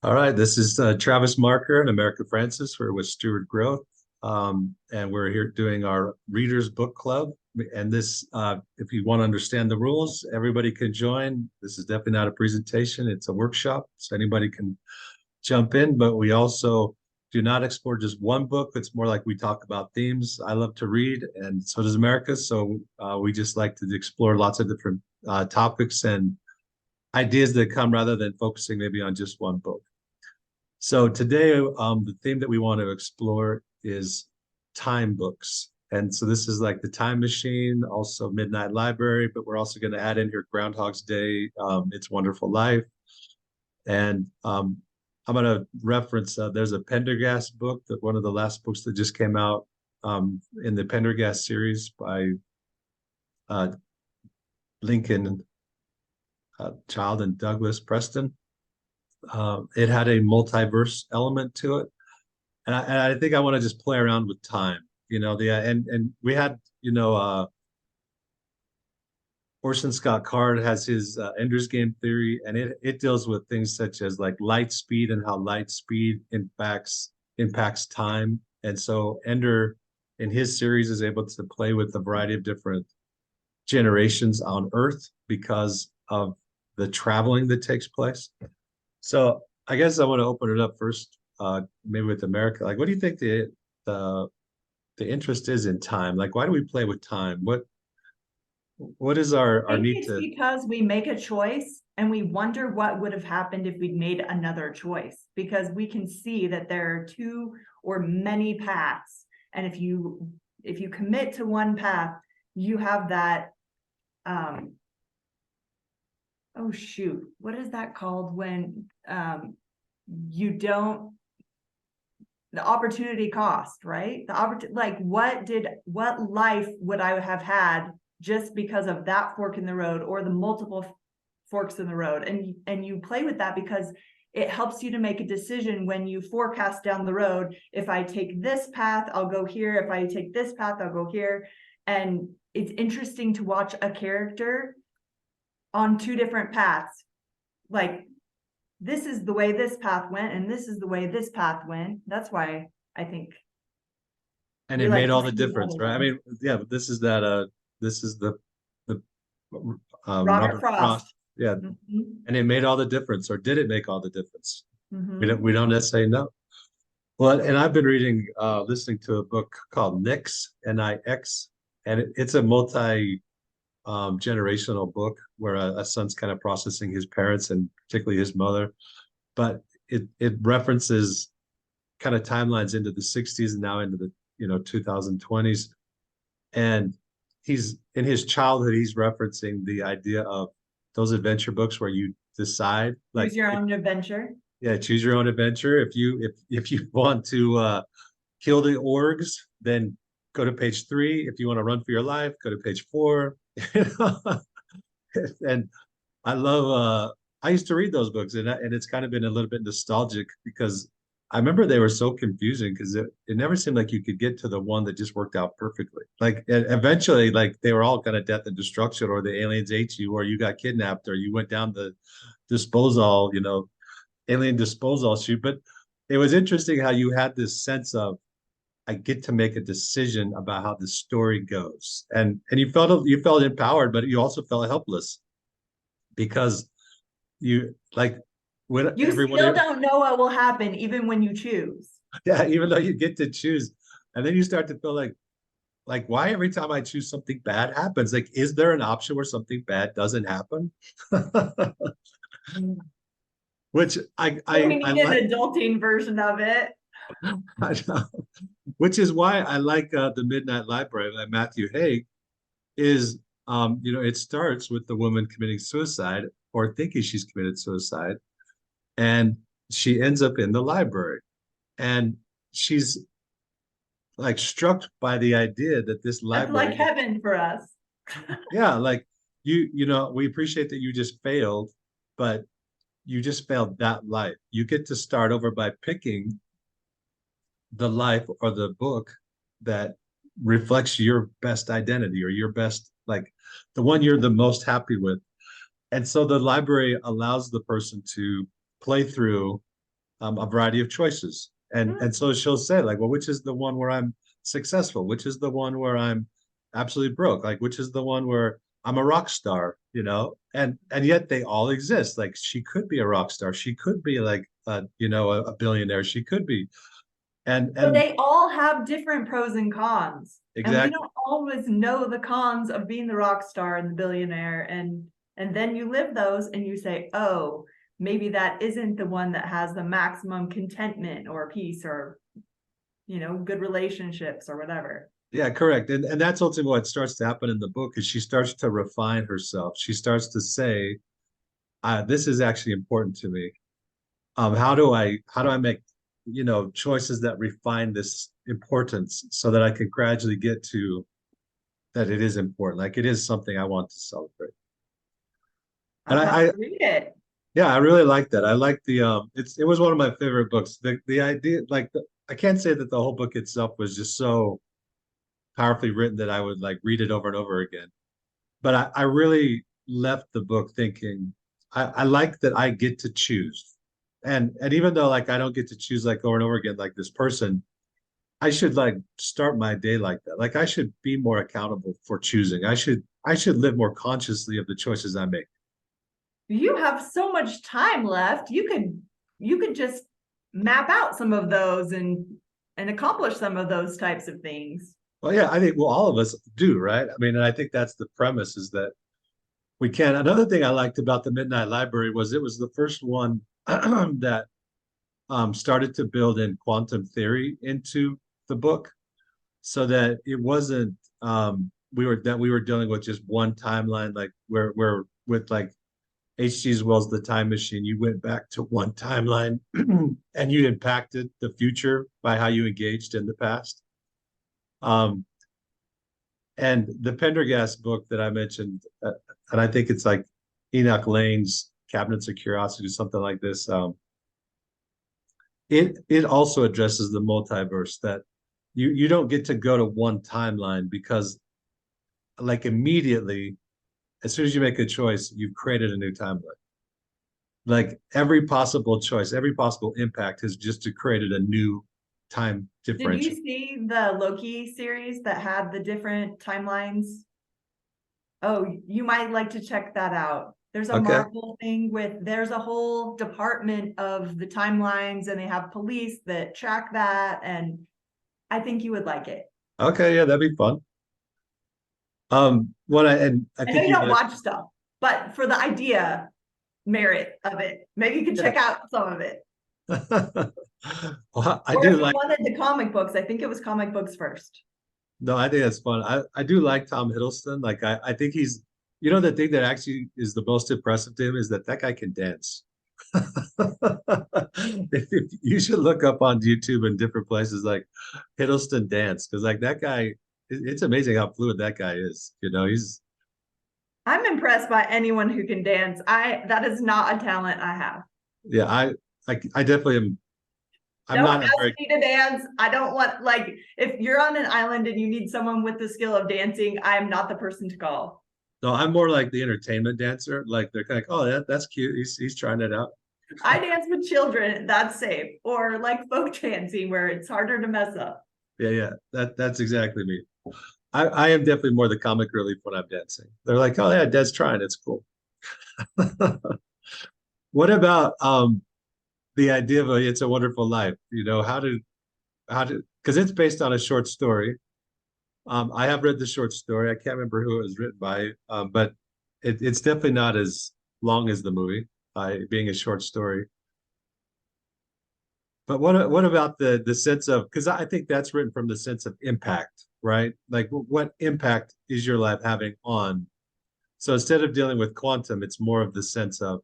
All right, this is Travis Marker and America Francis. We're with Stewart Growth, and we're here doing our Readers Book Club. And this, if you want to understand the rules, everybody can join. This is definitely not a presentation; it's a workshop, so anybody can jump in. But we also do not explore just one book. It's more like we talk about themes. I love to read, and so does America. So we just like to explore lots of different topics and ideas that come rather than focusing maybe on just one book. So today, the theme that we want to explore is time books. And so this is like the Time Machine, also Midnight Library, but we're also going to add in here Groundhog's Day, It's Wonderful Life. And I'm going to reference, there's a Pendergast book, that one of the last books that just came out in the Pendergast series by uh, Lincoln Child and Douglas Preston. It had a multiverse element to it. And I think I want to just play around with time, and we had, Orson Scott Card has his Ender's Game theory, and it deals with things such as like light speed and how light speed impacts time. And so Ender in his series is able to play with a variety of different generations on Earth because of the traveling that takes place. So I guess I want to open it up first, maybe with America. Like, what do you think the the interest is in time? Like, why do we play with time? What is our I think need it's to? because we make a choice and we wonder what would have happened if we'd made another choice, because we can see that there are two or many paths. And if you commit to one path, you have that oh shoot, what is that called when you don't, the opportunity cost, right? The opportunity, like what life would I have had just because of that fork in the road or the multiple forks in the road? And you play with that because it helps you to make a decision when you forecast down the road. If I take this path, I'll go here. If I take this path, I'll go here. And it's interesting to watch a character on two different paths. Like, this is the way this path went, and this is the way this path went. That's why I think And we it made like all the playing with difference, other right? I ones. mean, yeah, but this is the Robert Robert Frost. Frost, yeah, Mm-hmm. and it made all the difference, or did it make all the difference? Mm-hmm. We don't necessarily know. Well, and I've been listening to a book called Nix, Nix, and it's a multi generational book where a son's kind of processing his parents and particularly his mother, but it references kind of timelines into the 60s and now into the 2020s. And he's in his childhood, he's referencing the idea of those adventure books where you decide, Choose like, your own adventure. yeah, choose your own adventure. If you want to kill the orgs, then go to page 3. If you want to run for your life, go to page 4. And I love I used to read those books, and it's kind of been a little bit nostalgic because I remember they were so confusing because it never seemed like you could get to the one that just worked out perfectly. Like eventually, like they were all kind of death and destruction, or the aliens ate you, or you got kidnapped, or you went down the disposal, alien disposal chute. But it was interesting how you had this sense of I get to make a decision about how the story goes, and you felt empowered, but you also felt helpless because you like when You still everyone, don't know what will happen even when you choose. yeah, even though you get to choose, and then you start to feel like why every time I choose something bad happens? Like, is there an option where something bad doesn't happen? Which So we I need like. an adulting version of it. I know. Which is why I like the Midnight Library by Matthew Haig. Is it starts with the woman committing suicide or thinking she's committed suicide, and she ends up in the library, and she's like struck by the idea that this That's like library, heaven for us. yeah, like we appreciate that you just failed, but you just failed that life. You get to start over by picking the life or the book that reflects your best identity or your best, like the one you're the most happy with. And so the library allows the person to play through. a variety of choices. And so she'll say like, well, which is the one where I'm successful? Which is the one where I'm absolutely broke? Like, which is the one where I'm a rock star, you know? And yet they all exist. Like she could be a rock star. She could be like a billionaire. She could be. But And they all have different pros and cons. And we exactly. don't always know the cons of being the rock star and the billionaire. And then you live those and you say, oh, maybe that isn't the one that has the maximum contentment or peace or, good relationships or whatever. Yeah, correct. And that's ultimately what starts to happen in the book is she starts to refine herself. She starts to say, this is actually important to me. How do I make, choices that refine this importance so that I can gradually get to that it is important. Like it is something I want to celebrate. And I'll have to read it. yeah, I really like that. I like it was one of my favorite books. The idea, like I can't say that the whole book itself was just so powerfully written that I would like read it over and over again. But I really left the book thinking I like that I get to choose. And even though like I don't get to choose like over and over again like this person, I should like start my day like that. Like I should be more accountable for choosing. I should live more consciously of the choices I make. You have so much time left. You could just map out some of those and accomplish some of those types of things. Well, yeah, I think well all of us do, right? I mean, and I think that's the premise is that we can. Another thing I liked about the Midnight Library was it was the first one that started to build in quantum theory into the book, so that it wasn't we were dealing with just one timeline, like where with like H.G. Wells' The Time Machine, you went back to one timeline and you impacted the future by how you engaged in the past. Um, and the Pendergast book that I mentioned, and I think it's like Enoch Lane's Cabinets of Curiosity, something like this. It also addresses the multiverse that you don't get to go to one timeline because like immediately as soon as you make a choice, you've created a new timeline. Like every possible choice, every possible impact has just created a new time Did you differential. see the Loki series that had the different timelines? Oh, you might like to check that out. There's a Okay. Marvel thing there's a whole department of the timelines and they have police that track that. And I think you would like it. Okay, yeah, that'd be fun. What and I I know think you you don't might watch stuff, but for the idea merit of it, maybe you could yeah. check out some of it. Well, I Or do if you like wanted the comic books, I think it was comic books first. no, I think that's fun. I do like Tom Hiddleston. Like I think he's the thing that actually is the most impressive to him is that guy can dance. You should look up on YouTube and different places like Hiddleston dance because like that guy, it's amazing how fluid that guy is. He's I'm impressed by anyone who can dance. That is not a talent I have. yeah, I definitely am. I'm Don't not a ask very me to dance. I don't want like if you're on an island and you need someone with the skill of dancing, I am not the person to call. no, I'm more like the entertainment dancer. Like they're kind of like, oh, that's cute. He's trying it out. I dance with children, that's safe. Or like folk dancing where it's harder to mess up. Yeah, yeah. That's exactly me. I am definitely more the comic relief when I'm dancing. They're like, oh yeah, Dad's trying. It's cool. What about the idea of It's a Wonderful Life? How did because it's based on a short story. I have read the short story. I can't remember who it was written by, but it's definitely not as long as the movie, being a short story. But what about the sense of because I think that's written from the sense of impact, right? Like what impact is your life having on? So instead of dealing with quantum, it's more of the sense of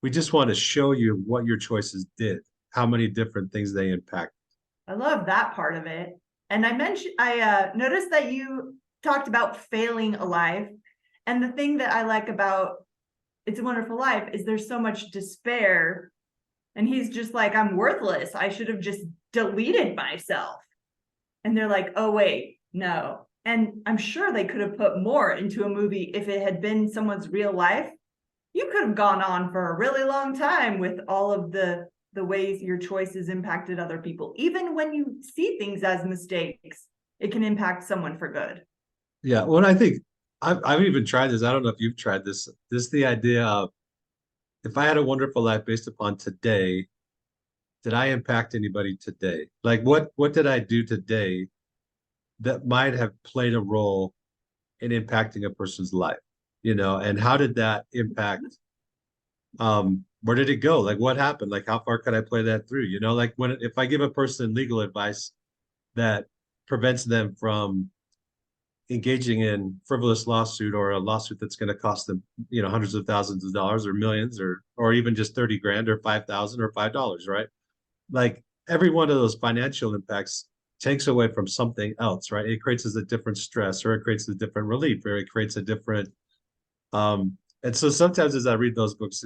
we just want to show you what your choices did, how many different things they impact. I love that part of it. And I noticed that you talked about failing alive. And the thing that I like about It's a Wonderful Life is there's so much despair. And he's just like, I'm worthless. I should have just deleted myself. And they're like, oh, wait, no. And I'm sure they could have put more into a movie if it had been someone's real life. You could have gone on for a really long time with all of the the ways your choices impacted other people. Even when you see things as mistakes, it can impact someone for good. Yeah. Well, I think I've even tried this. I don't know if you've tried this. This is the idea of, if I had a wonderful life based upon today, did I impact anybody today? Like what did I do today that might have played a role in impacting a person's life? And how did that impact, where did it go? Like what happened? Like how far could I play that through? Like if I give a person legal advice that prevents them from engaging in frivolous lawsuit, or a lawsuit that's going to cost them, hundreds of thousands of dollars or millions, or even just 30 grand or 5,000 or $5, right? Like every one of those financial impacts takes away from something else, right? It creates a different stress, or it creates a different relief, or it creates a different, and so sometimes as I read those books,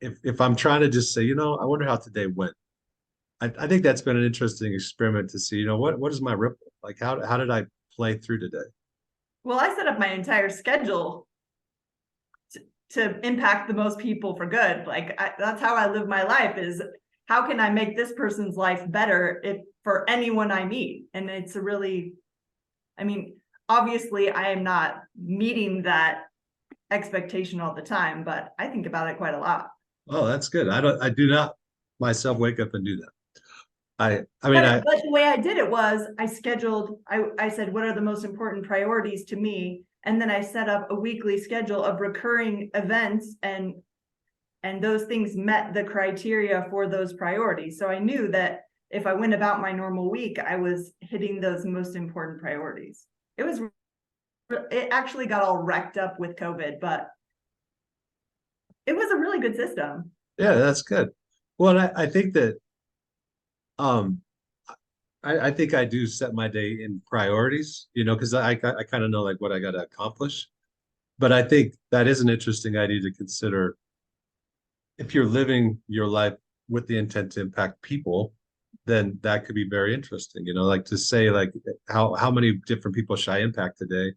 if I'm trying to just say, I wonder how today went. I think that's been an interesting experiment to see, what is my ripple? Like how did I play through today? Well, I set up my entire schedule to impact the most people for good. Like that's how I live my life, is how can I make this person's life better if for anyone I meet? And it's a really, I mean, obviously I am not meeting that expectation all the time, but I think about it quite a lot. Oh, that's good. I do not myself wake up and do that. I mean, But the way I did it was I said, what are the most important priorities to me? And then I set up a weekly schedule of recurring events, and those things met the criteria for those priorities. So I knew that if I went about my normal week, I was hitting those most important priorities. It actually got all wrecked up with COVID, but it was a really good system. yeah, that's good. Well, I think that, um, I think I do set my day in priorities, because I kind of know like what I got to accomplish. But I think that is an interesting idea to consider. If you're living your life with the intent to impact people, then that could be very interesting. Like to say like how many different people should I impact today?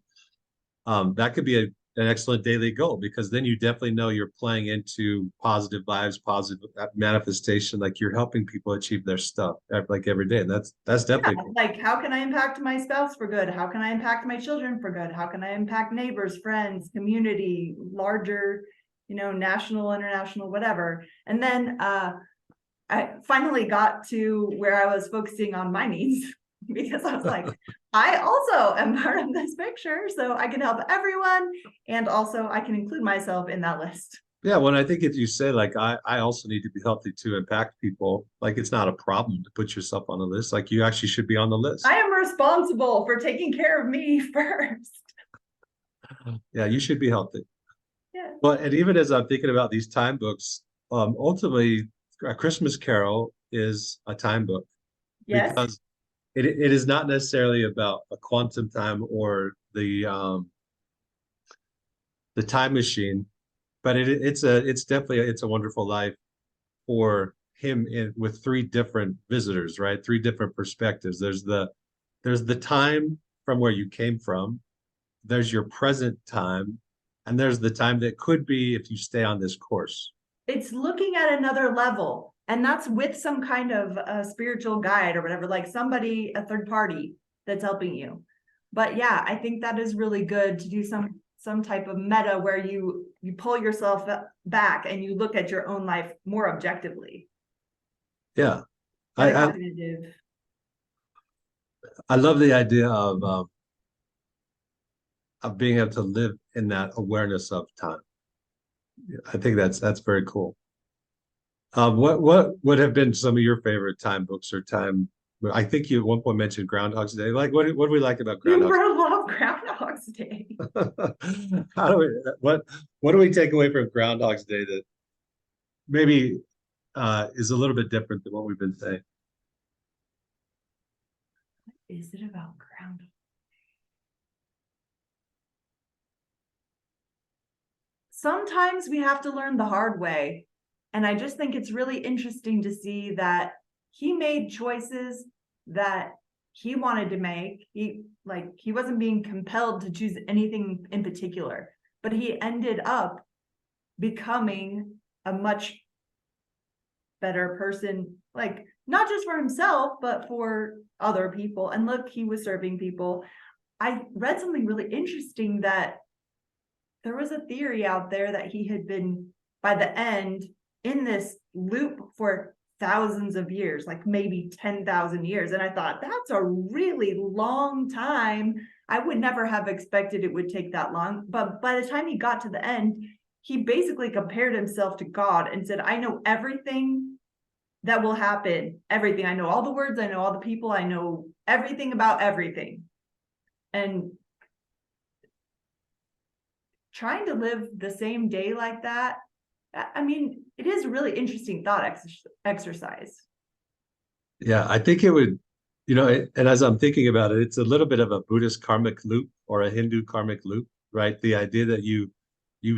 That could be an excellent daily goal, because then you definitely know you're playing into positive vibes, positive manifestation, like you're helping people achieve their stuff like every day. And that's Yeah, definitely cool. like how can I impact my spouse for good? How can I impact my children for good? How can I impact neighbors, friends, community, larger, national, international, whatever. And then I finally got to where I was focusing on my needs because I was like, I also am part of this picture, so I can help everyone, and also I can include myself in that list. Yeah, when I think if you say like I also need to be healthy to impact people, like it's not a problem to put yourself on the list. Like you actually should be on the list. I am responsible for taking care of me first. Yeah, you should be healthy. Yeah. But and even as I'm thinking about these time books, ultimately, A Christmas Carol is a time book, Yes. because it is not necessarily about a quantum time or the time machine, but it's definitely it's a wonderful life for him with three different visitors, right? Three different perspectives. There's the time from where you came from, there's your present time, and there's the time that could be if you stay on this course. It's looking at another level, and that's with some kind of a spiritual guide or whatever, like somebody, a third party that's helping you. But yeah, I think that is really good to do some type of meta where you pull yourself back and you look at your own life more objectively. Yeah. I I, Metacognitive. I love the idea of being able to live in that awareness of time. I think that's very cool. What would have been some of your favorite time books or time? I think you at one point mentioned Groundhog's Day. Like, what do we like about You Groundhog's love Groundhog's Day. Day? How do we what do we take away from Groundhog's Day that maybe is a little bit different than what we've been saying? Is it about Groundhog? Sometimes we have to learn the hard way. And I just think it's really interesting to see that he made choices that he wanted to make. He wasn't being compelled to choose anything in particular, but he ended up becoming a much better person, like not just for himself, but for other people. And look, he was serving people. I read something really interesting that there was a theory out there that he had been, by the end, in this loop for thousands of years, like maybe 10,000 years. And I thought, that's a really long time. I would never have expected it would take that long. But by the time he got to the end, he basically compared himself to God and said, I know everything that will happen, everything. I know all the words, I know all the people, I know everything about everything. And trying to live the same day like that, I mean, it is a really interesting thought exercise. Yeah, I think it would, you know, and as I'm thinking about it, it's a little bit of a Buddhist karmic loop or a Hindu karmic loop, right? The idea that you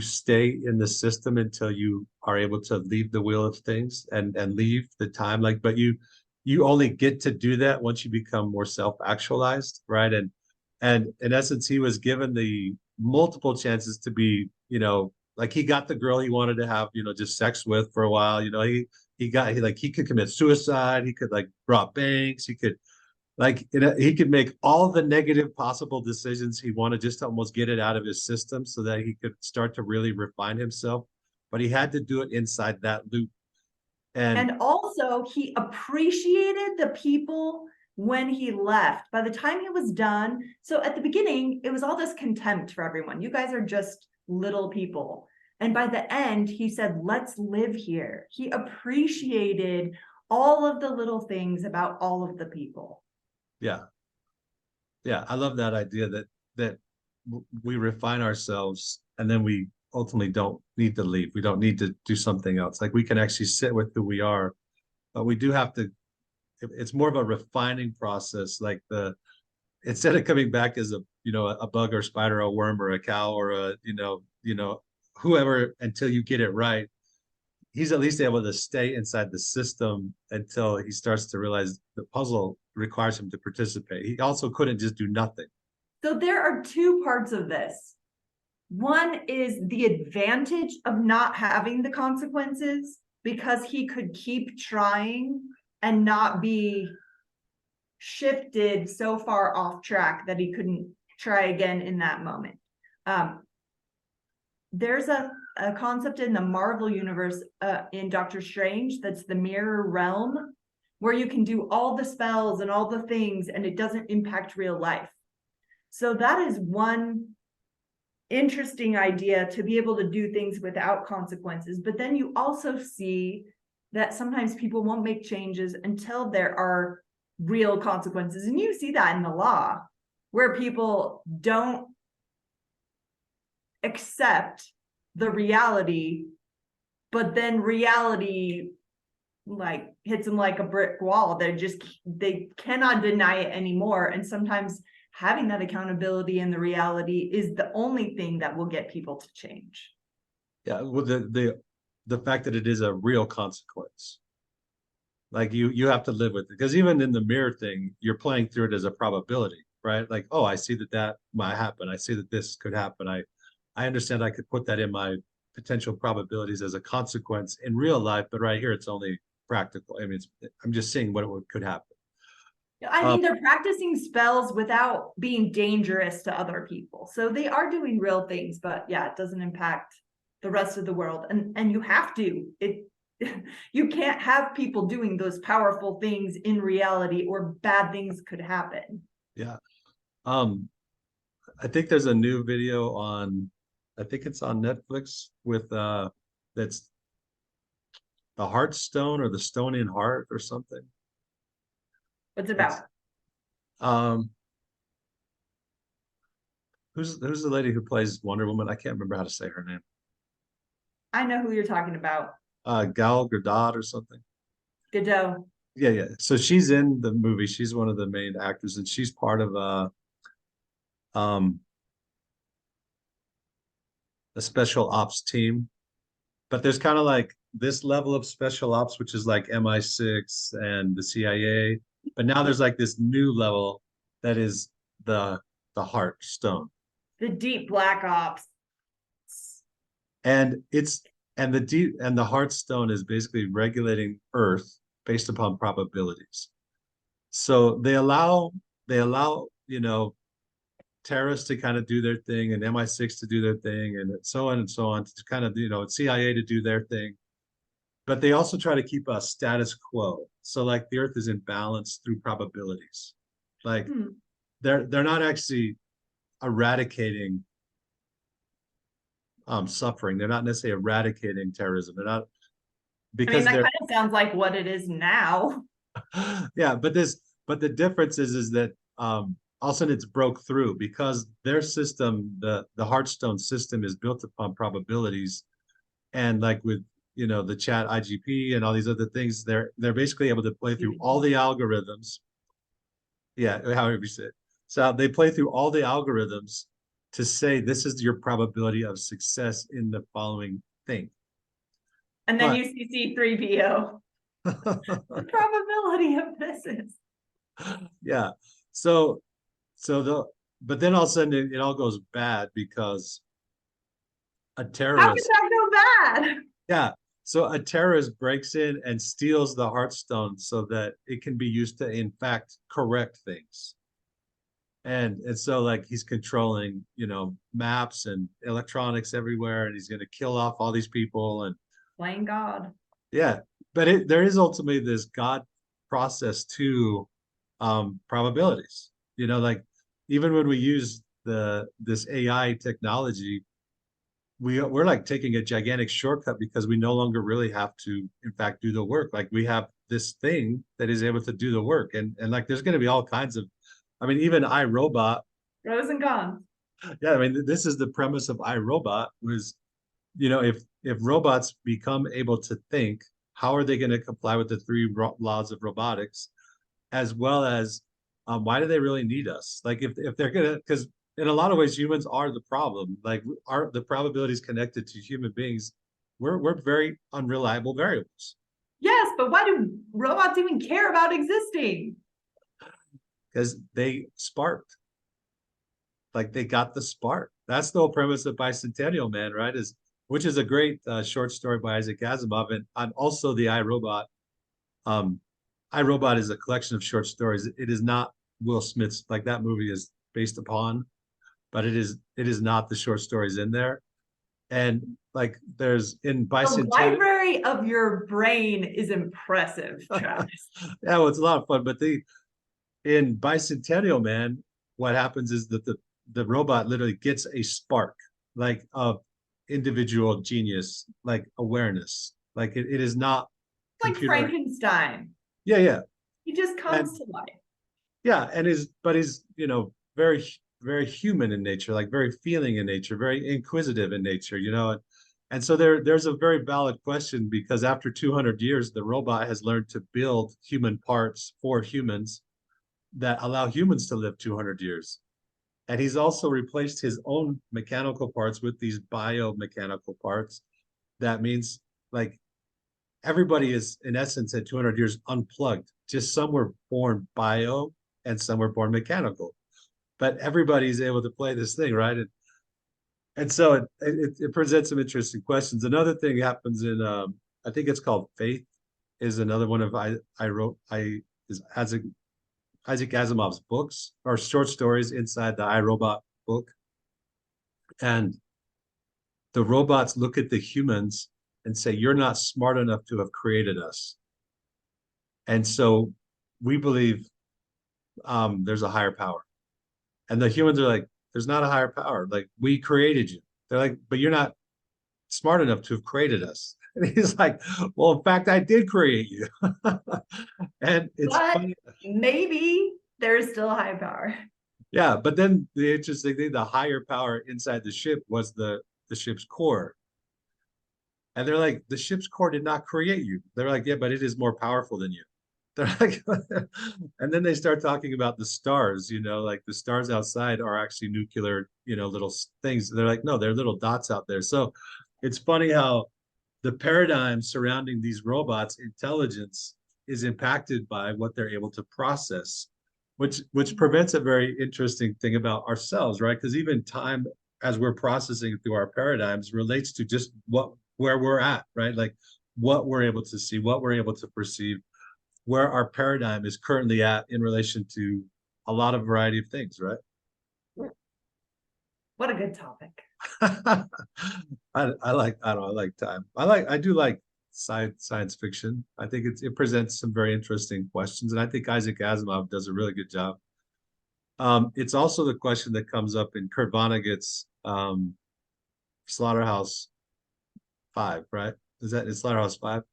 stay in the system until you are able to leave the wheel of things and leave the time, like, but you only get to do that once you become more self-actualized, right? And in essence, he was given the multiple chances to be, you know, like he got the girl he wanted to have, you know, just sex with for a while. You know, he could commit suicide, he could like rob banks, he could like, you know, he could make all the negative possible decisions he wanted just to almost get it out of his system so that he could start to really refine himself. But he had to do it inside that loop. And And also, he appreciated the people when he left. By the time he was done, so at the beginning, it was all this contempt for everyone. You guys are just little people. And by the end, he said, let's live here. He appreciated all of the little things about all of the people. yeah, yeah, I love that idea that we refine ourselves and then we ultimately don't need to leave. We don't need to do something else. Like we can actually sit with who we are, but we do have to, it's more of a refining process. Like the instead of coming back as a, you know, a bug or spider or a worm or a cow or a, whoever until you get it right, he's at least able to stay inside the system until he starts to realize the puzzle requires him to participate. He also couldn't just do nothing. So there are two parts of this. One is the advantage of not having the consequences because he could keep trying and not be shifted so far off track that he couldn't try again in that moment. There's a concept in the Marvel universe in Doctor Strange that's the mirror realm, where you can do all the spells and all the things and it doesn't impact real life. So that is one interesting idea, to be able to do things without consequences. But then you also see that sometimes people won't make changes until there are real consequences. And you see that in the law, where people don't accept the reality, but then reality like hits them like a brick wall. They cannot deny it anymore. And sometimes having that accountability and the reality is the only thing that will get people to change. Yeah, well, the fact that it is a real consequence, like you have to live with it, because even in the mirror thing, you're playing through it as a probability, right? Like, oh, I see that might happen. I see that this could happen. I understand I could put that in my potential probabilities as a consequence in real life, but right here it's only practical. I mean, I'm just seeing could happen. I mean, they're practicing spells without being dangerous to other people. So they are doing real things, but yeah, it doesn't impact the rest of the world. And you have to. You can't have people doing those powerful things in reality, or bad things could happen. Yeah. I think there's a new video I think it's on Netflix with that's the Heart Stone or the Stone in Heart or something. What's it It's about? um who's the lady who plays Wonder Woman? I can't remember how to say her name. I know who you're talking about. Gal Gadot or something. Godot. Yeah, yeah. So she's in the movie. She's one of the main actors, and she's part of um a special ops team. But there's kind of like this level of special ops, which is like MI6 and the CIA. But now there's like this new level that is the Heart Stone. The deep black ops. And And the Hearthstone is basically regulating Earth based upon probabilities. So they allow terrorists to kind of do their thing, and MI6 to do their thing, and so on and so on, to kind of CIA to do their thing. But they also try to keep a status quo. So like the Earth is in balance through probabilities. Like Hmm. they're not actually eradicating suffering. They're not necessarily eradicating terrorism. They're not, I mean, because that they're kind of sounds like what it is now. yeah, but the difference is that all of a sudden it's broke through because their system, the Hearthstone system, is built upon probabilities. And like with the chat IGP and all these other things, they're basically able to play through all the algorithms. Yeah, however you say it. So they play through all the algorithms to say this is your probability of success in the following thing. And then But you see C3PO. The probability of this is. yeah, so but then all of a sudden it all goes bad because a How could terrorist, that go bad? yeah, so a terrorist breaks in and steals the Hearthstone so that it can be used to in fact correct things. And so like he's controlling maps and electronics everywhere, and he's going to kill off all these people. And Playing God. yeah, but there is ultimately this God process to probabilities. Like even when we use this AI technology, we're like taking a gigantic shortcut because we no longer really have to, in fact, do the work. Like we have this thing that is able to do the work, and like there's going to be all kinds of, I mean, even iRobot. Pros and cons. Yeah, I mean, this is the premise of iRobot was, if robots become able to think, how are they going to comply with the three laws of robotics, as well as why do they really need us? Like if they're gonna, because in a lot of ways humans are the problem. Like the probabilities connected to human beings, we're very unreliable variables Yes, but why do robots even care about existing? because they sparked. Like they got the spark. That's the whole premise of Bicentennial Man, right? Which is a great short story by Isaac Asimov, and also the iRobot. Um, iRobot is a collection of short stories. It is not Will Smith's, like that movie is based upon, but it is not the short stories in there. And like there's in The Bicentennial, library of your brain is impressive, Travis. yeah, well, it's a lot of fun. But in Bicentennial Man, what happens is that the robot literally gets a spark, like of individual genius, like awareness. Like it is not Like computer. Frankenstein. Yeah, yeah. He just And comes to life. yeah, and he's very very human in nature, like very feeling in nature, very inquisitive in nature, and so there's a very valid question because after 200 years the robot has learned to build human parts for humans that allow humans to live 200 years. And he's also replaced his own mechanical parts with these biomechanical parts. That means like everybody is in essence at 200 years unplugged. Just some were born bio and some were born mechanical, but everybody's able to play this thing, right? And so it presents some interesting questions. Another thing happens in I think it's called Faith, is another one of I wrote I is Isaac Asimov's books or short stories inside the iRobot book. And the robots look at the humans and say, "You're not smart enough to have created us." And so we believe there's a higher power. And the humans are like, "There's not a higher power. Like, we created you." They're like, "But you're not smart enough to have created us." And he's like, "Well, in fact, I did create you." And it's But funny. maybe there's still a high power. Yeah, but then the interesting thing, the higher power inside the ship was the ship's core. And they're like, the ship's core did not create you. They're like, yeah, but it is more powerful than you. They're like, and then they start talking about the stars, like the stars outside are actually nuclear, little things. They're like, no, they're little dots out there. So it's funny how the paradigm surrounding these robots' intelligence is impacted by what they're able to process, which prevents a very interesting thing about ourselves, right? Because even time, as we're processing through our paradigms, relates to just where we're at, right? Like what we're able to see, what we're able to perceive, where our paradigm is currently at in relation to a lot of variety of things, right? What a good topic. I don't know, I like time. I do like science fiction. I think it presents some very interesting questions, and I think Isaac Asimov does a really good job. It's also the question that comes up in Kurt Vonnegut's Slaughterhouse-Five, right? Is Slaughterhouse-Five?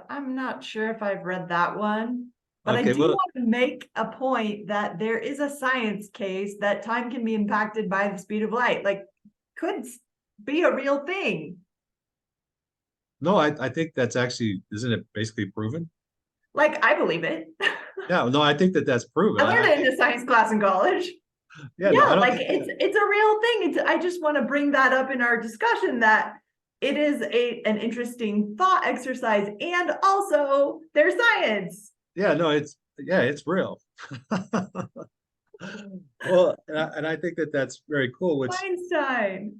I'm not sure if I've read that one, but I Okay, do well, want to make a point that there is a science case that time can be impacted by the speed of light. Like, could be a real thing. no, I think that's actually, isn't it basically proven? Like, I believe it. Yeah, no, I think that that's proven. I I learned it think, in a science class in college. yeah, no, Yeah, I don't like think that. it's a real thing. I just want to bring that up in our discussion that it is an interesting thought exercise, and also there's science. Yeah, no, it's real. Well, and I think that that's very cool. Einstein.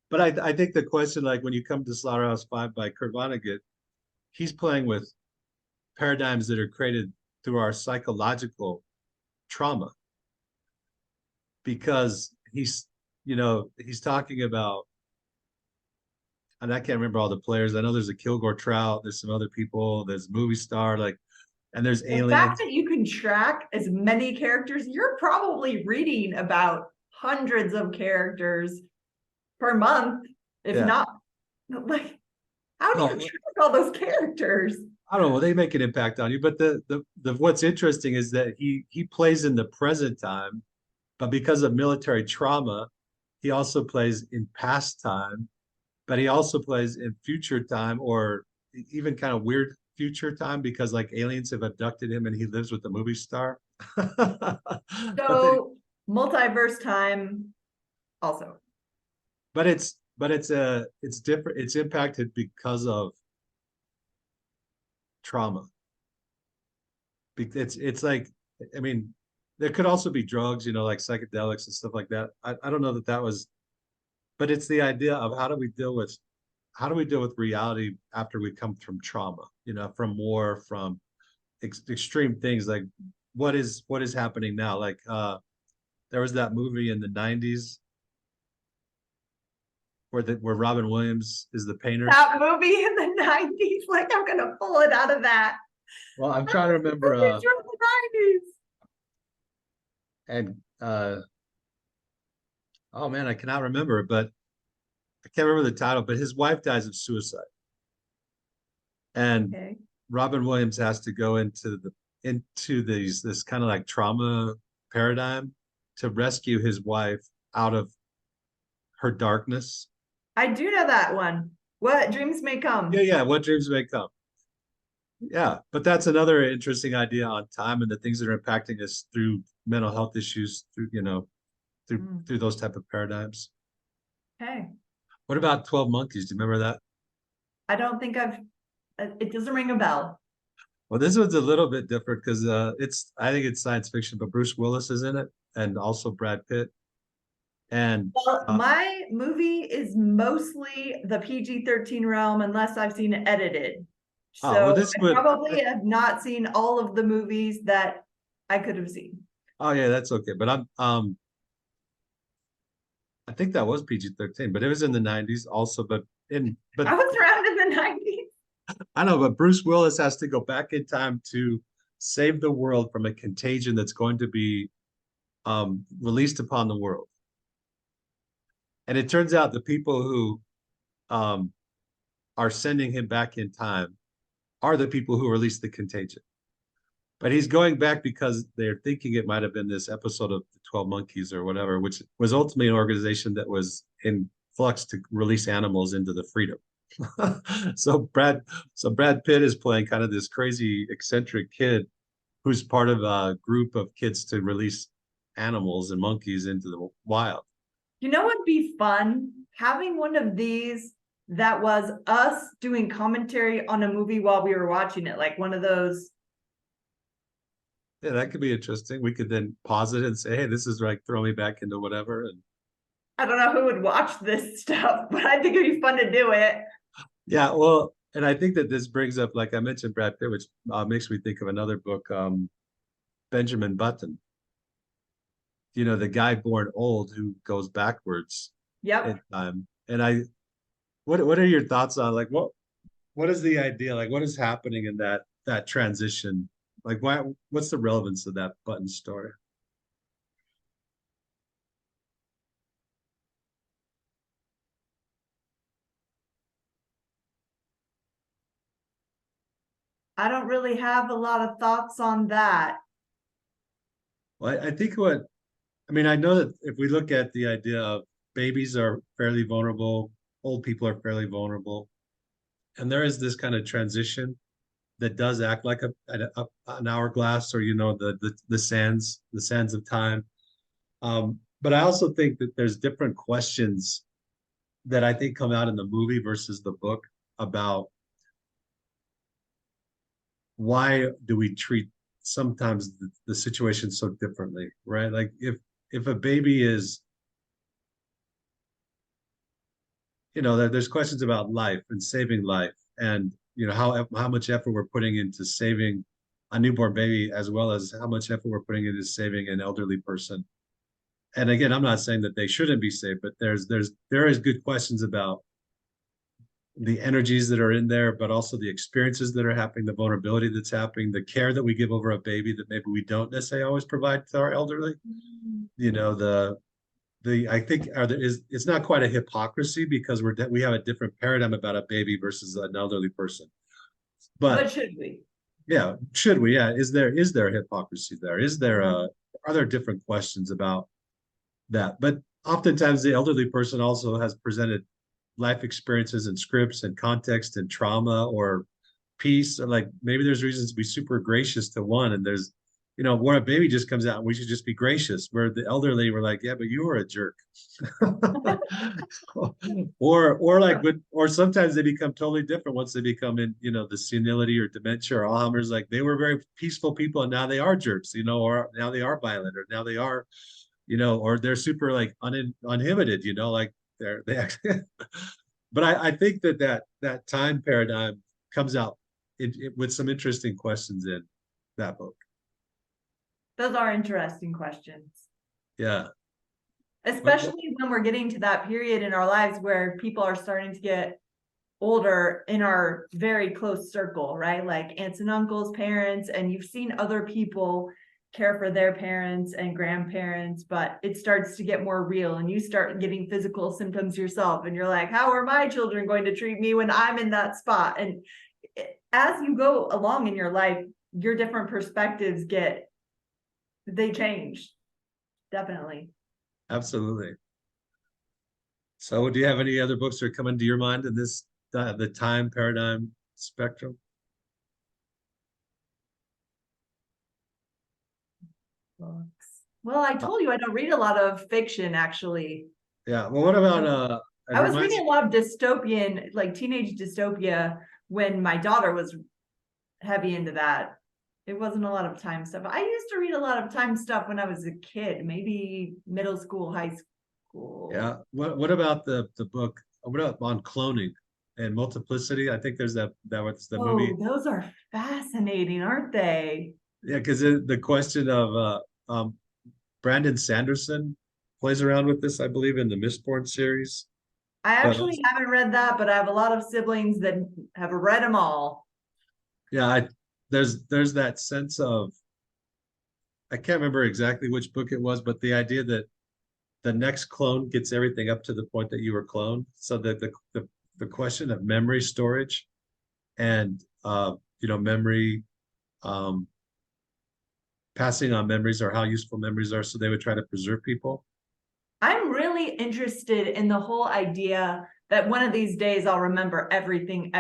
But I think the question, like when you come to Slaughterhouse-Five by Kurt Vonnegut, he's playing with paradigms that are created through our psychological trauma, because he's talking about, and I can't remember all the players. I know there's a Kilgore Trout, there's some other people, there's movie star, like, and there's The fact aliens. that you can track as many characters, you're probably reading about hundreds of characters per month, if Yeah. not. Like, how do you No, track all those characters? I don't know. They make an impact on you, but the what's interesting is that he plays in the present time, but because of military trauma, he also plays in past time, but he also plays in future time, or even kind of weird future time, because like aliens have abducted him and he lives with the movie star. But then, So, multiverse time also. it's different. It's impacted because of trauma. It's like, I mean, there could also be drugs, like psychedelics and stuff like that. I don't know that that was, but it's the idea of how do we deal with reality after we come from trauma, from war, from extreme things, like what is happening now. Like there was that movie in the 90s where Robin Williams is the painter. That movie in the 90s, like I'm gonna pull it out of that. Well, I'm trying to remember Movies from the 90s. and oh man, I cannot remember it, but I can't remember the title, but his wife dies of suicide. And Okay. Robin Williams has to go into this kind of like trauma paradigm to rescue his wife out of her darkness. I do know that one. What dreams may Yeah, come. yeah, what dreams may come. Yeah, but that's another interesting idea on time and the things that are impacting us through mental health issues, through through Mm. through those type of paradigms. Okay. What about 12 Monkeys? Do you remember that? I don't think it doesn't ring a bell. Well, this one's a little bit different because I think it's science fiction, but Bruce Willis is in it, and also Brad Pitt. And Well, my movie is mostly the PG-13 realm unless I've seen it edited. oh, well, So this I would probably have not seen all of the movies that I could have seen. oh yeah, that's okay. But I think that was PG-13, but it was in the 90s also. But I was around in the 90s. I know, but Bruce Willis has to go back in time to save the world from a contagion that's going to be released upon the world. And it turns out the people who um, are sending him back in time are the people who released the contagion. But he's going back because they're thinking it might have been this episode of the 12 Monkeys or whatever, which was ultimately an organization that was in flux to release animals into the freedom. so Brad so Brad Pitt is playing kind of this crazy eccentric kid who's part of a group of kids to release animals and monkeys into the wild. You know what'd be fun? Having one of these that was us doing commentary on a movie while we were watching it, like one of those. Yeah, that could be interesting. We could then pause it and say, "Hey, this is like throw me back into whatever." And I don't know who would watch this stuff, but I think it'd be fun to do it. Yeah, well, and I think that this brings up, like I mentioned, Brad Pitt, which makes me think of another book, Benjamin Button. You know, the guy born old who goes backwards in Yep. time. And what are your thoughts on like what is the idea? Like, what is happening in that transition? Like, what's the relevance of that Button story? I don't really have a lot of thoughts on that. Well, I think I mean, I know that if we look at the idea of babies are fairly vulnerable, old people are fairly vulnerable, and there is this kind of transition that does act like an hourglass, or you know, the sands of time. But I also think that there's different questions that I think come out in the movie versus the book about why do we treat sometimes the situation so differently, right? Like if a baby is, you know, there's questions about life and saving life, and you know how much effort we're putting into saving a newborn baby, as well as how much effort we're putting into saving an elderly person. And again, I'm not saying that they shouldn't be saved, but there is good questions about the energies that are in there, but also the experiences that are happening, the vulnerability that's happening, the care that we give over a baby that maybe we don't necessarily always provide to our elderly. You know, the I think it's not quite a hypocrisy because we have a different paradigm about a baby versus an elderly person. But But should we? yeah, should we? Yeah, is there hypocrisy there? Is there a are there different questions about that? But oftentimes the elderly person also has presented life experiences and scripts and context and trauma or peace. Or like maybe there's reasons to be super gracious to one, and there's, you know, where a baby just comes out and we should just be gracious. Where the elderly were like, yeah, but you were a jerk. or like, but or sometimes they become totally different once they become in, you know, the senility or dementia or Alzheimer's. Like they were very peaceful people and now they are jerks, you know, or now they are violent, or now they are, you know, or they're super like uninhibited, you know, like they actually. But I think that time paradigm comes out with some interesting questions in that book. Those are interesting questions, Yeah. What especially when we're getting to that period in our lives where people are starting to get older in our very close circle, right? Like aunts and uncles, parents, and you've seen other people care for their parents and grandparents, but it starts to get more real and you start getting physical symptoms yourself. And you're like, how are my children going to treat me when I'm in that spot? And as you go along in your life, your different perspectives they change. Definitely. Absolutely. So do you have any other books that are coming to your mind in this the time paradigm spectrum? Books. Well, I Uh, told you I don't read a lot of fiction, actually. yeah. Well, what about it I was reminds reading a lot of dystopian, like teenage dystopia, when my daughter was heavy into that. It wasn't a lot of time stuff. I used to read a lot of time stuff when I was a kid, maybe middle school, high yeah. school. What about the book? What about on cloning and multiplicity? I think there's that was the movie. Oh, those are fascinating, aren't they? Yeah, because the question of Brandon Sanderson plays around with this, I believe, in the Mistborn series. I But actually also, haven't read that, but I have a lot of siblings that have read them all. yeah, there's that sense of I can't remember exactly which book it was, but the idea that the next clone gets everything up to the point that you were cloned, so that the question of memory storage and you know, memory um, passing on memories, or how useful memories are, so they would try to preserve people. I'm really interested in the whole idea that one of these days I'll remember everything,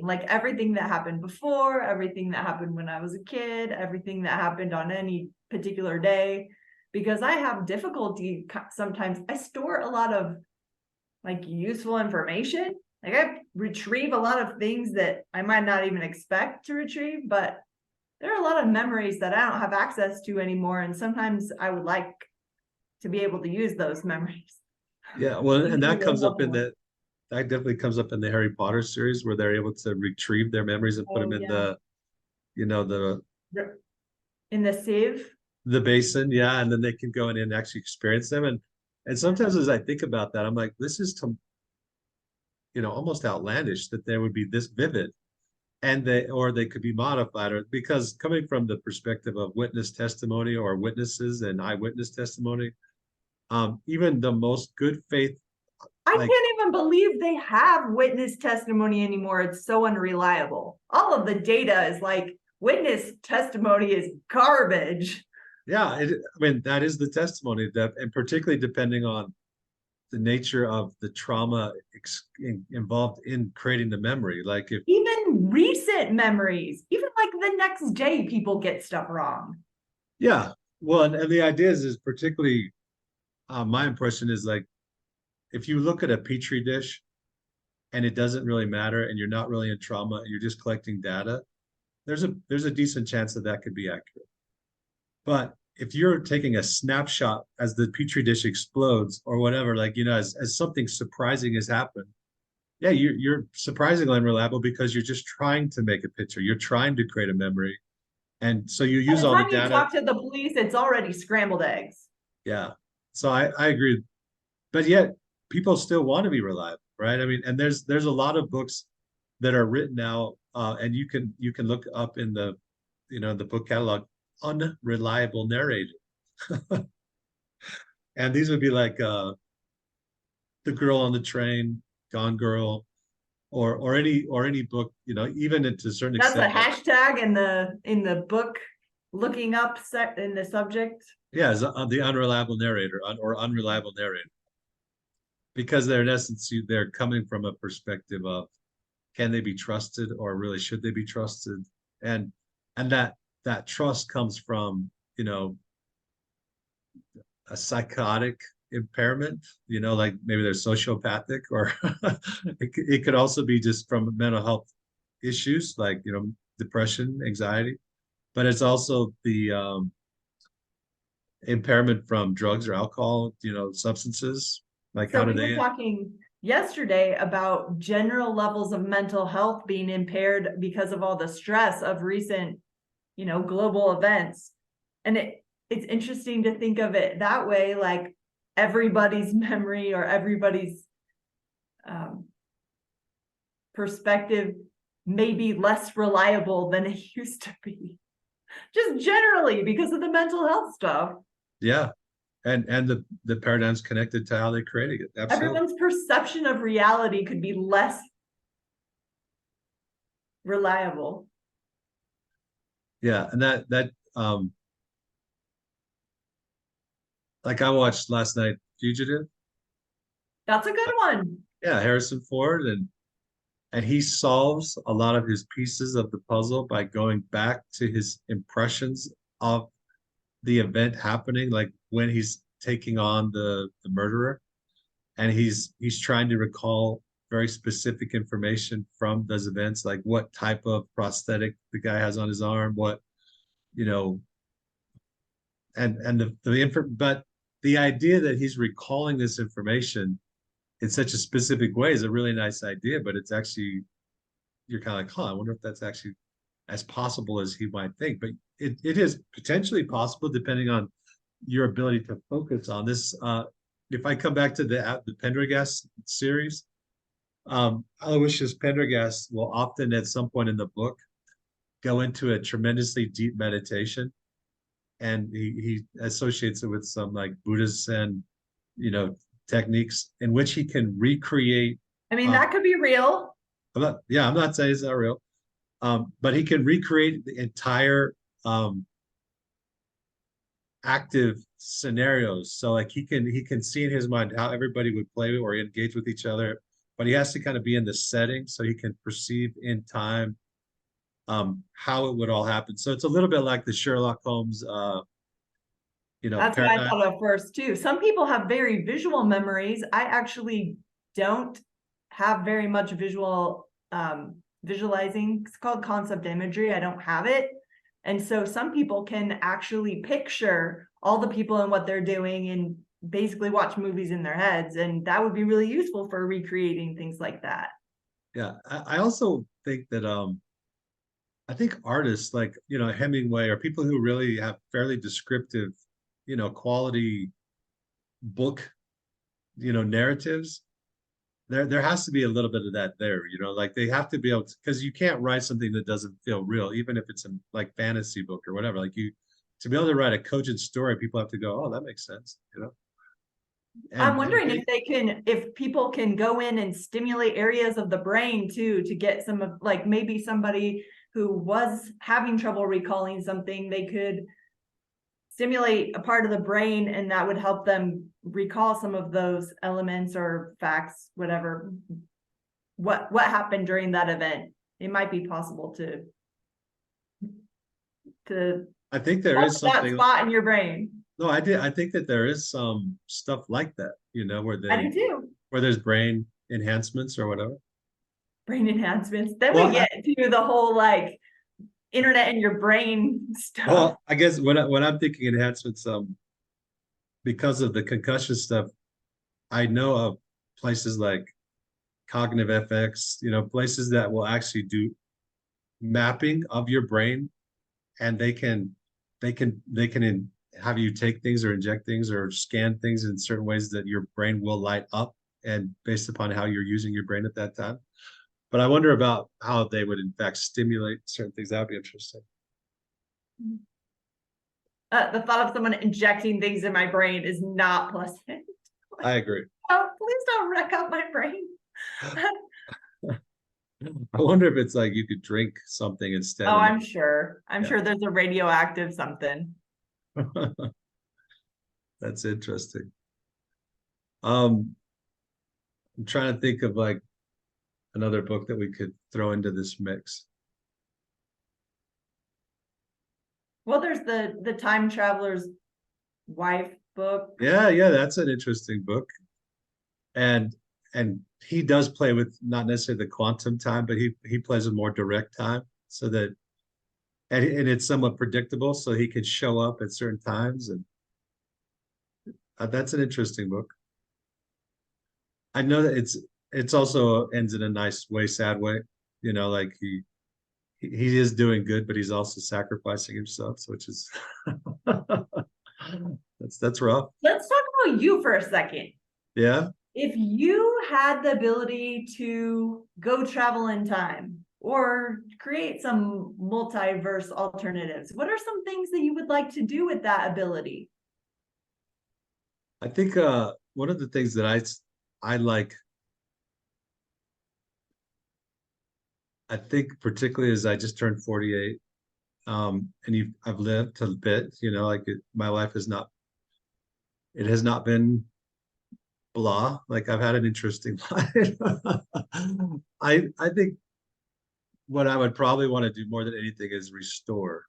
like everything that happened before, everything that happened when I was a kid, everything that happened on any particular day, because I have difficulty sometimes. I store a lot of like useful information. Like I retrieve a lot of things that I might not even expect to retrieve, but there are a lot of memories that I don't have access to anymore. And sometimes I would like to be able to use those memories. Yeah, well, Makes and me that really comes up in hopeful. that definitely comes up in the Harry Potter series where they're able to retrieve their memories and put them Oh in yeah. the In the sieve. the basin, yeah, and then they can go in and actually experience them. And Yeah. sometimes as I think about that, I'm like, this is almost outlandish that they would be this vivid, and they could be modified, or because coming from the perspective of witness testimony or witnesses and eyewitness testimony, even the most good faith, I like, can't even believe they have witness testimony anymore. It's so unreliable. All of the data is like witness testimony is garbage. yeah, I mean, that is the testimony that, and particularly depending on the nature of the trauma involved in creating the memory. Like if, Even recent memories, even like the next day, people get stuff wrong. yeah, well, and the idea is particularly, my impression is like, if you look at a petri dish and it doesn't really matter and you're not really in trauma, you're just collecting data, there's a decent chance that that could be accurate. But if you're taking a snapshot as the petri dish explodes or whatever, like, as something surprising has happened, yeah, you're surprisingly unreliable because you're just trying to make a picture. You're trying to create a memory. And so you By use the all the time you data. talk to the police, it's already scrambled eggs. Yeah. So I agree. But yet people still want to be reliable, right? I mean, and there's a lot of books that are written now, and you can look up in the book catalog, unreliable narrator. And these would be like The Girl on the Train, Gone Girl, or any book, even to a certain That's a extent, like, hashtag in the book looking up set in the subject. yeah, as the unreliable narrator, or unreliable narrator, because they're in essence they're coming from a perspective of, can they be trusted, or really should they be trusted? And that trust comes from, a psychotic impairment, like maybe they're sociopathic, or it could also be just from mental health issues like, depression, anxiety, but it's also the impairment from drugs or alcohol, substances. Like, So how do we were they? talking yesterday about general levels of mental health being impaired because of all the stress of recent, global events. And it's interesting to think of it that way, like everybody's memory or everybody's um, perspective may be less reliable than it used to be, just generally because of the mental health stuff. Yeah, and the paradigms connected to how they created it. Absolutely. Everyone's perception of reality could be less reliable. Yeah, and that like, I watched last night Fugitive. That's a good one. Yeah, Harrison Ford, and he solves a lot of his pieces of the puzzle by going back to his impressions of the event happening, like when he's taking on the murderer, and he's trying to recall very specific information from those events, like what type of prosthetic the guy has on his arm, what, you know and but the idea that he's recalling this information in such a specific way is a really nice idea, but it's actually, you're kind of like, I wonder if that's actually as possible as he might think. But it is potentially possible depending on your ability to focus on this. If I come back to the Pendergast series, Aloysius Pendergast will often at some point in the book go into a tremendously deep meditation, and he associates it with some like Buddhist and, you know techniques in which he can recreate. I mean, Um, that could be real. I'm not saying it's not real, but he can recreate the entire active scenarios. So like he can see in his mind how everybody would play or engage with each other, but he has to kind of be in the setting so he can perceive in time how it would all happen. So it's a little bit like the Sherlock Holmes That's what I paradigm. thought of first too. Some people have very visual memories. I actually don't have very much visualizing. It's called concept imagery. I don't have it. And so some people can actually picture all the people and what they're doing and basically watch movies in their heads, and that would be really useful for recreating things like that. Yeah. I also think that I think artists like, Hemingway or people who really have fairly descriptive, quality book, narratives, there has to be a little bit of that there, like they have to be able to, because you can't write something that doesn't feel real, even if it's a like fantasy book or whatever. Like to be able to write a cogent story, people have to go, oh, that makes sense. I'm And wondering if people can go in and stimulate areas of the brain too, to get some of, like, maybe somebody who was having trouble recalling something, they could stimulate a part of the brain and that would help them recall some of those elements or facts, whatever, what happened during that event. It might be possible to I think there help is that something. spot in your brain. No, I think that there is some stuff like that, I do too. where there's brain enhancements or whatever. Brain enhancements. Then Well, we get to the whole like internet in your brain stuff. I guess when I'm thinking enhancements, because of the concussion stuff, I know of places like Cognitive FX, places that will actually do mapping of your brain, and they can have you take things or inject things or scan things in certain ways that your brain will light up, and based upon how you're using your brain at that time. But I wonder about how they would in fact stimulate certain things. That would be interesting. The thought of someone injecting things in my brain is not pleasant. I agree. Oh, please don't wreck up my brain. I wonder if it's like you could drink something instead. Oh, And I'm sure. I'm sure there's a radioactive something. that's interesting. I'm trying to think of like another book that we could throw into this mix. Well, there's the time traveler's wife book. Yeah, that's an interesting book. And he does play with not necessarily the quantum time, but he plays a more direct time, so that and it's somewhat predictable, so he can show up at certain times, and that's an interesting book. I know that it's also ends in a nice way, sad way, like he is doing good, but he's also sacrificing himself, which is that's rough. Let's talk about you for a second. Yeah. If you had the ability to go travel in time or create some multiverse alternatives, what are some things that you would like to do with that ability? I think one of the things that I like, I think particularly as I just turned 48, and I've lived a bit, my life it has not been blah. Like I've had an interesting life. I think what I would probably want to do more than anything is restore,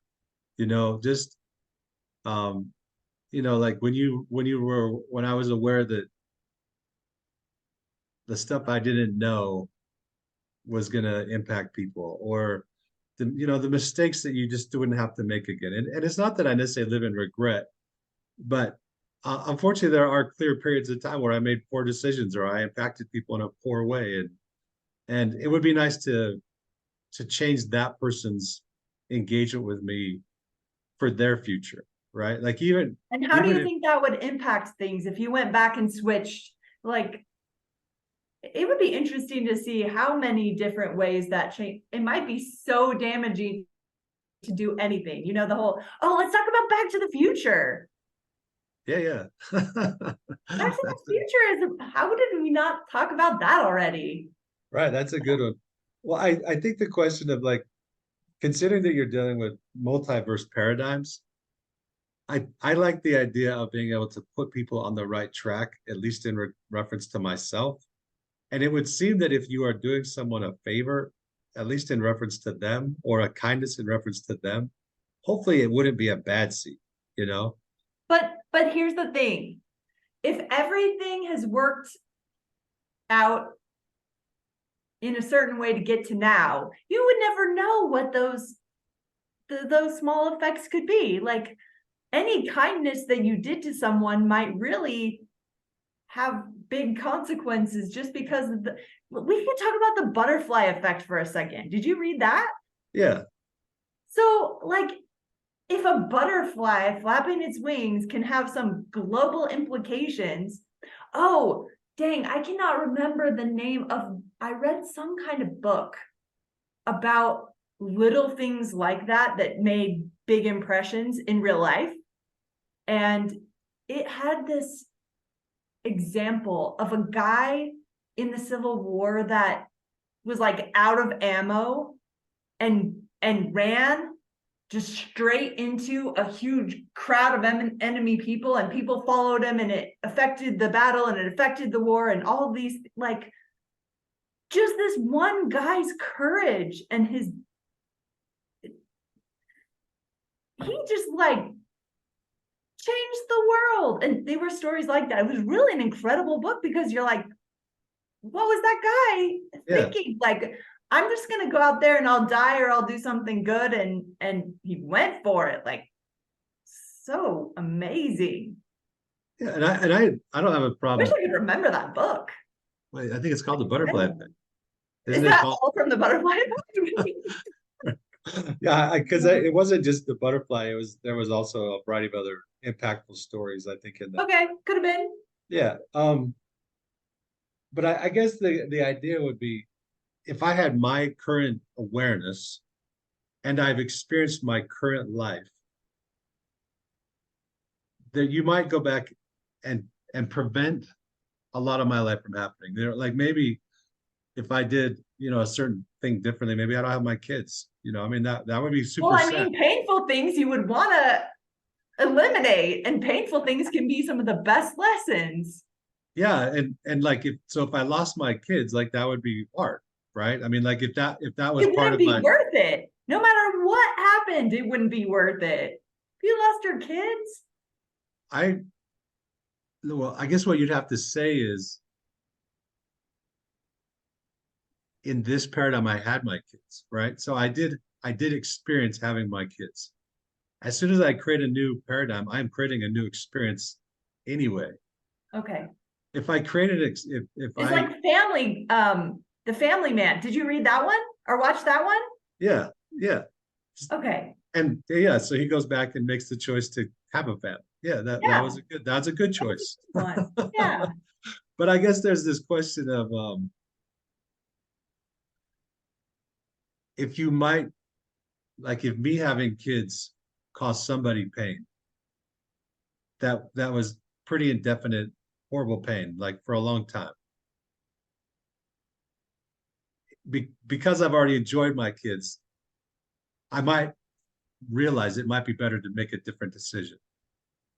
just like when I was aware that the stuff I didn't know was going to impact people, or the mistakes that you just wouldn't have to make again. And it's not that I necessarily live in regret, but unfortunately there are clear periods of time where I made poor decisions or I impacted people in a poor way, and it would be nice to change that person's engagement with me for their future, right? Like and how do you think that would impact things if you went back and switched? Like, it would be interesting to see how many different ways that change. It might be so damaging to do anything. The whole, oh, let's talk about Back to the Future. Yeah. Back to the Future how did we not talk about that already? Right, that's a good one. Well, I think the question of like, considering that you're dealing with multiverse paradigms, I like the idea of being able to put people on the right track, at least in reference to myself. And it would seem that if you are doing someone a favor, at least in reference to them, or a kindness in reference to them, hopefully it wouldn't be a bad seed. But here's the thing. If everything has worked out in a certain way to get to now, you would never know what those small effects could be. Like, any kindness that you did to someone might really have big consequences just because of the, we can talk about the butterfly effect for a second. Did you read that? Yeah. So like, if a butterfly flapping its wings can have some global implications, oh, dang, I cannot remember the name of, I read some kind of book about little things like that that made big impressions in real life. And it had this example of a guy in the Civil War that was like out of ammo and ran just straight into a huge crowd of enemy people, and people followed him, and it affected the battle and it affected the war and all of these, like, just this one guy's courage and his, he just like changed the world. And they were stories like that. It was really an incredible book because you're like, what was that guy thinking? Like, I'm just gonna go out there and I'll die or I'll do something good, and he went for it. Like, so amazing. Yeah, and I don't have a Wish problem. I could remember that book. Wait, I think it's called the butterfly effect. Is Isn't it that called? all from the butterfly effect? Yeah, because it wasn't just the butterfly. There was also a variety of other impactful stories, I think, in that. Okay, could have been. Yeah. But I guess the idea would be if I had my current awareness and I've experienced my current life, that you might go back and prevent a lot of my life from happening. Like maybe if I did, a certain thing differently, maybe I don't have my kids. I mean that would be Well, super I sad. mean, painful things you would want to eliminate, and painful things can be some of the best lessons. Yeah, and like if I lost my kids, like that would be hard, right? I mean, like if that was It part wouldn't of be my worth it. No matter what happened, it wouldn't be worth it. If you lost your kids, I well, I guess what you'd have to say is in this paradigm, I had my kids, right? So I did experience having my kids. As soon as I create a new paradigm, I'm creating a new experience anyway. okay. If I created if It's I like family, the Family Man. Did you read that one or watch that one? yeah, yeah. Okay. And yeah, so he goes back and makes the choice to have a family. Yeah, Yeah. that's a good choice. One. Yeah. But I guess there's this question of if you might like if me having kids caused somebody pain, that was pretty indefinite, horrible pain, like for a long time. Because I've already enjoyed my kids, I might realize it might be better to make a different decision.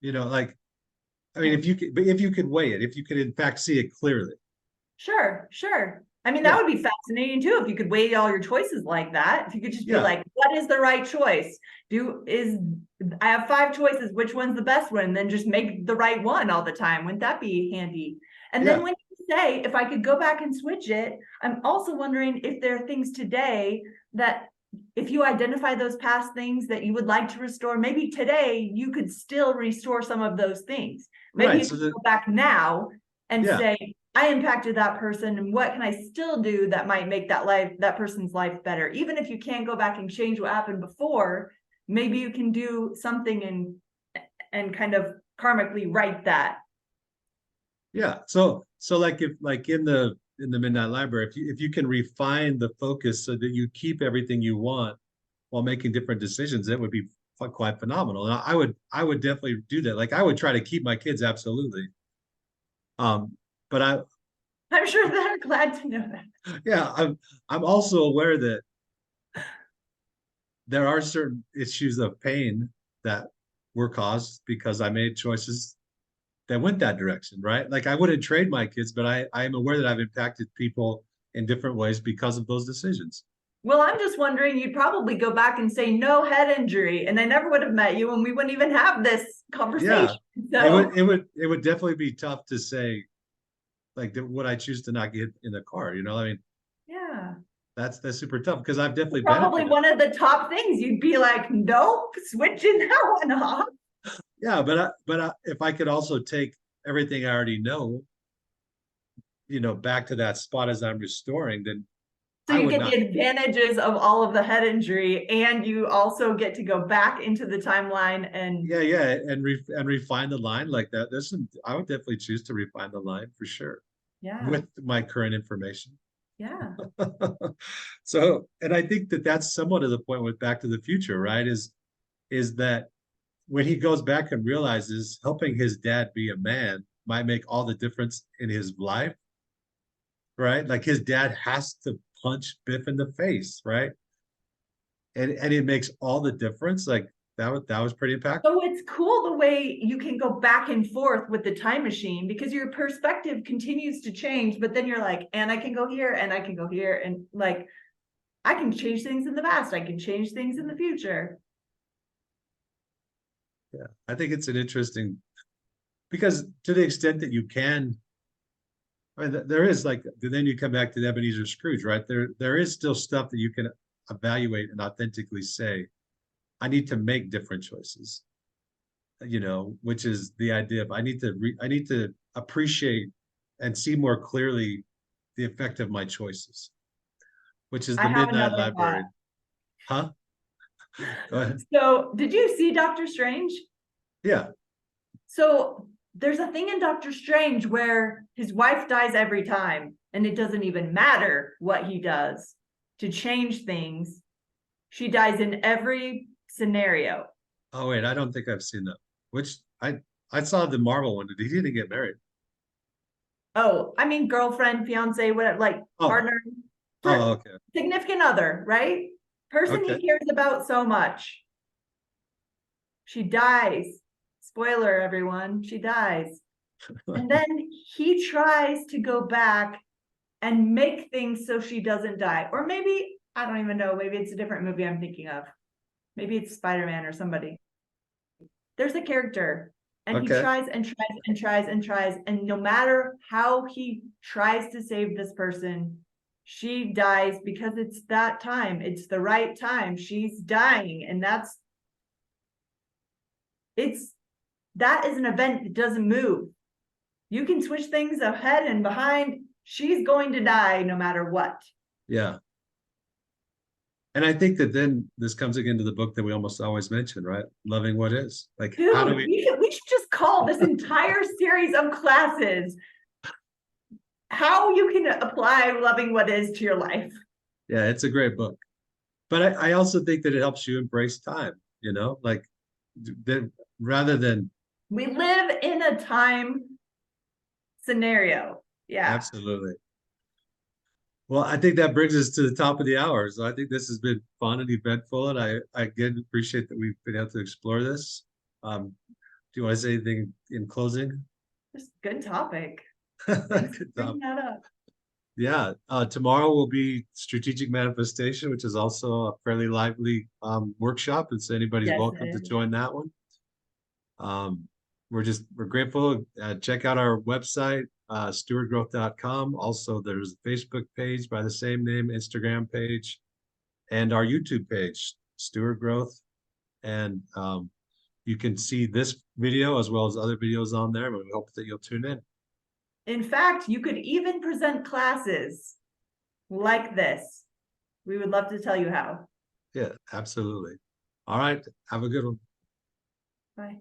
Like I mean, if you could weigh it, if you could in fact see it clearly. Sure, sure. I mean, that Yeah, would be fascinating too if you could weigh all your choices like that. If you could just be yeah, like, what is the right choice? I have 5 choices, which one's the best one? And then just make the right one all the time. Wouldn't that be handy? And then yeah, when you say, if I could go back and switch it, I'm also wondering if there are things today that if you identify those past things that you would like to restore, maybe today you could still restore some of those things. Maybe right. you So could that go back now and yeah, say, I impacted that person, and what can I still do that might make that person's life better? Even if you can't go back and change what happened before, maybe you can do something and kind of karmically right that. yeah. So like if like in the Midnight Library, if you can refine the focus so that you keep everything you want while making different decisions, it would be quite phenomenal. And I would definitely do that. Like I would try to keep my kids absolutely. But I'm sure they're glad to know that. yeah, I'm also aware that there are certain issues of pain that were caused because I made choices that went that direction, right? Like I wouldn't trade my kids, but I am aware that I've impacted people in different ways because of those decisions. Well, I'm just wondering, you'd probably go back and say no head injury, and I never would have met you, and we wouldn't even have this Yeah, conversation. it So, would it would it would definitely be tough to say like would I choose to not get in the car? I mean yeah. that's super tough because I've definitely Probably benefited. one of the top things you'd be like, nope, switching that one off. Yeah, but if I could also take everything I already know back to that spot as I'm restoring, then So I you would get not. the advantages of all of the head injury, and you also get to go back into the timeline and Yeah, and refine the line like that. I would definitely choose to refine the line for sure yeah, with my current information. yeah. So, and I think that that's somewhat of the point with Back to the Future, right? Is that when he goes back and realizes helping his dad be a man might make all the difference in his life, right? Like his dad has to punch Biff in the face, right? And it makes all the difference. Like that was pretty impactful. So it's cool the way you can go back and forth with the time machine, because your perspective continues to change, but then you're like, and I can go here and I can go here, and like I can change things in the past, I can change things in the future. Yeah, I think it's an interesting because to the extent that you can, I mean, there is like then you come back to the Ebenezer Scrooge, right? There is still stuff that you can evaluate and authentically say, I need to make different choices, which is the idea of I need to appreciate and see more clearly the effect of my choices, which is I the have Midnight another thought. Library. Huh? Go ahead. So did you see Doctor Strange? Yeah. So there's a thing in Doctor Strange where his wife dies every time, and it doesn't even matter what he does to change things. She dies in every scenario. Oh wait, I don't think I've seen that. Which I saw the Marvel one. He didn't get married. Oh, I mean, girlfriend, fiance, whatever, like Oh, partner, oh, okay, significant other, right? Person okay. he cares about so much. She dies. Spoiler, everyone, she dies. And then he tries to go back and make things so she doesn't die. Or maybe, I don't even know, maybe it's a different movie I'm thinking of. Maybe it's Spider-Man or somebody. There's a character, and he Okay. tries and tries and tries and tries. And no matter how he tries to save this person, she dies because it's that time. It's the right time. She's dying. And that is an event that doesn't move. You can switch things ahead and behind. She's going to die no matter what. Yeah. And I think that then this comes again to the book that we almost always mention, right? Loving what is. Like, how do Dude, we? we should just call this entire series of classes how you can apply loving what is to your life. Yeah, it's a great book. But I also think that it helps you embrace time, like that rather than We live in a time scenario. Yeah. absolutely. Well, I think that brings us to the top of the hour. So I think this has been fun and eventful, and I again appreciate that we've been able to explore this. Do you want to say anything in closing? Just good topic. Thanks for Good bringing job. that up. Yeah, tomorrow will be strategic manifestation, which is also a fairly lively workshop, and so anybody's Yes, welcome to it is. join that one. Um, we're grateful. Check out our website, stewardgrowth.com. Also, there's a Facebook page by the same name, Instagram page, and our YouTube page, Steward Growth. And you can see this video as well as other videos on there. But we hope that you'll tune in. In fact, you could even present classes like this. We would love to tell you how. Yeah, absolutely. All right. Have a good one. Bye.